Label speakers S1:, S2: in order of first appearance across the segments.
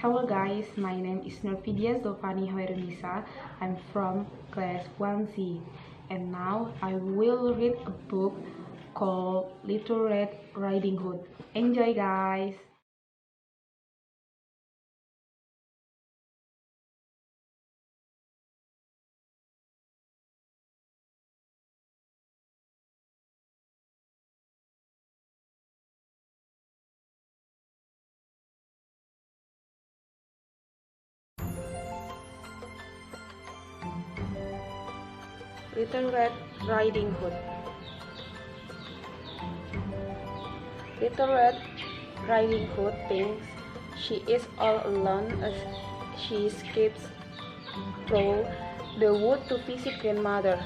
S1: Hello guys, my name is Nurfidia Zofani Hoirunisa. I'm from class 1C and now I will read a book called Little Red Riding Hood. Enjoy guys! Little Red Riding Hood. Little Red Riding Hood thinks she is all alone as she skips through the wood to visit grandmother.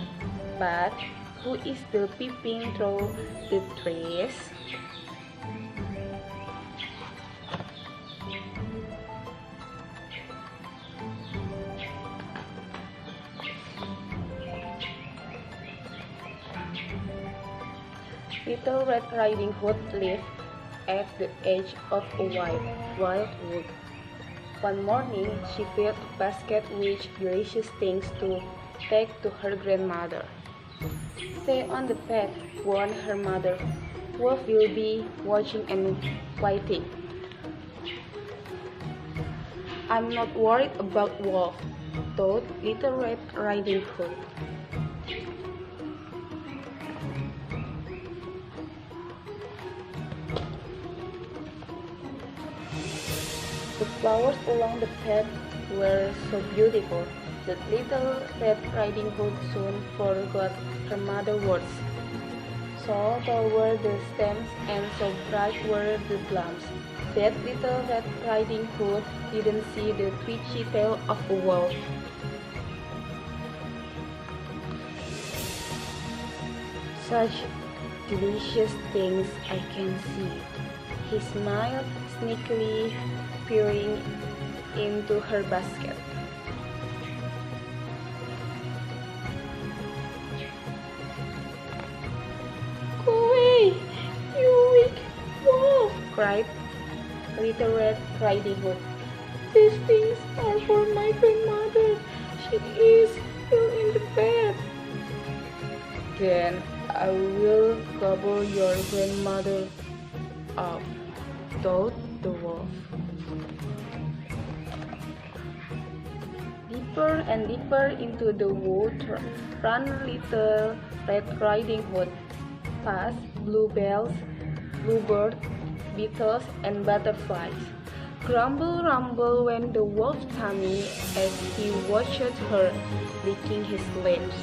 S1: But who is still peeping through the trees? Little Red Riding Hood lived at the edge of a wild wood. One morning, she filled a basket with delicious things to take to her grandmother. "Stay on the path," warned her mother. "Wolf will be watching and waiting." "I'm not worried about Wolf," thought Little Red Riding Hood. The flowers along the path were so beautiful that Little Red Riding Hood soon forgot her mother's words. So tall were the stems and so bright were the blossoms that Little Red Riding Hood didn't see the twitchy tail of a wolf. "Such delicious things I can see," he smiled sneakily, peering into her basket. "Go away, you weak wolf!" cried Little Red Riding Hood. "These things are for my grandmother. She is still in the bed." "Then I will gobble your grandmother up," thought the wolf. Deeper and deeper into the wood ran Little Red Riding Hood, past bluebells, bluebirds, beetles, and butterflies. Grumble, rumble went the wolf's tummy as he watched her, licking his lips.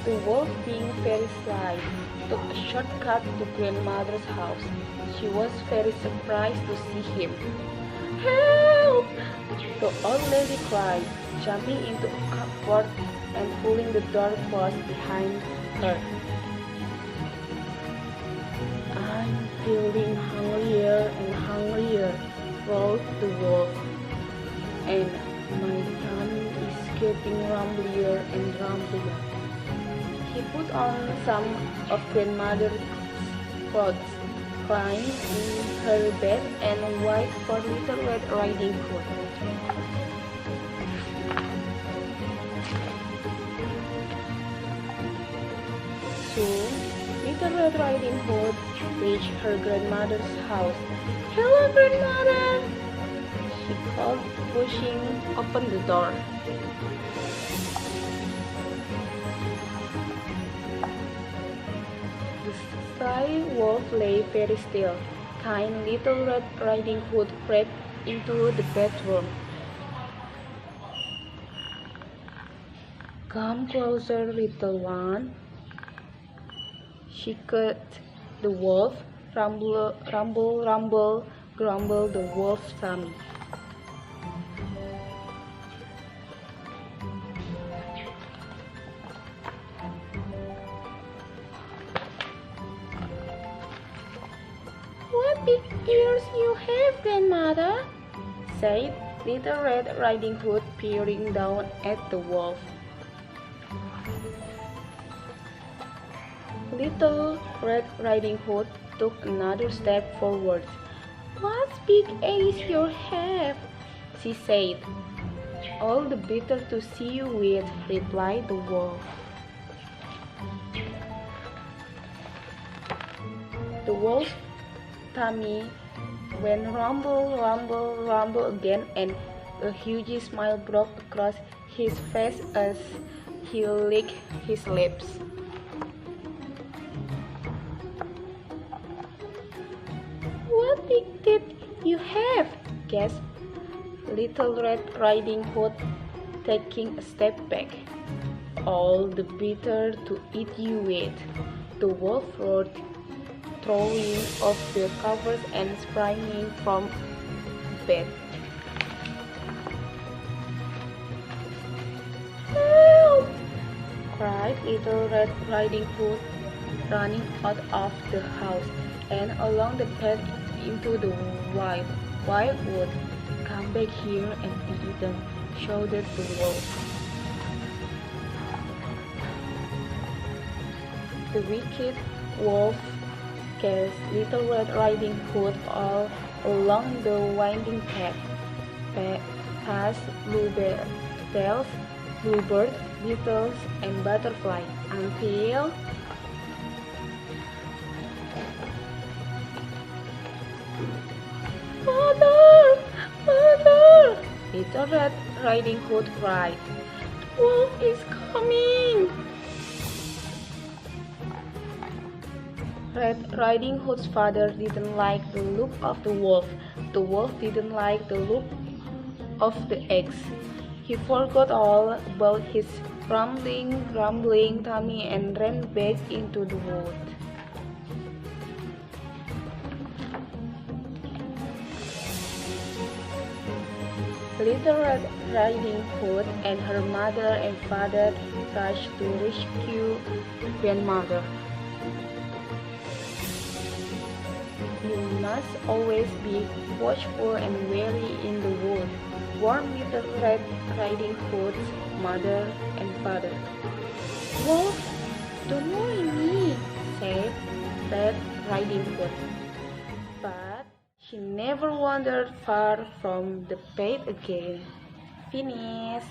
S1: The wolf, being very sly, took a shortcut to grandmother's house. She was very surprised to see him. "Help!" the old lady cried, jumping into a cupboard and pulling the door closed behind her. "I'm feeling hungrier and hungrier," growled the wolf, "and my tummy is getting rumblier and rumblier." He put on some of grandmother's clothes, climbed in her bed, and waited for Little Red Riding Hood. Soon, Little Red Riding Hood reached her grandmother's house. "Hello, grandmother!" she called, pushing open the door. The sly wolf lay very still. Kind Little Red Riding Hood crept into the bedroom. "Come closer, little one," she called the wolf. Rumble, rumble, rumble, grumbled the wolf's tummy. "What big ears you have, grandmother," said Little Red Riding Hood, peering down at the wolf. Little Red Riding Hood took another step forward. "What big eyes you have," she said. "All the better to see you with," replied the wolf. The wolf's tummy went rumble, rumble, rumble again, and a huge smile broke across his face as he licked his lips. "What big teeth you have!" gasped Little Red Riding Hood, taking a step back. "All the better to eat you with," the wolf roared, throwing off the covers and springing from bed. "Help!" cried Little Red Riding Hood, running out of the house and along the path into the wildwood. "Come back here and be eaten," shouted the wolf. The wicked wolf chased Little Red Riding Hood all along the winding path, past bluebells, bluebirds, beetles, and butterflies, until "Mother! Mother!" Little Red Riding Hood cried. "The wolf is coming!" Red Riding Hood's father didn't like the look of the wolf. The wolf didn't like the look of the eggs. He forgot all about his grumbling tummy and ran back into the wood. Little Red Riding Hood and her mother and father rushed to rescue grandmother. "You must always be watchful and wary in the wood," warned Little Red Riding Hood's mother and father. "Wolf, don't worry me," said Red Riding Hood. But she never wandered far from the path again. Finish.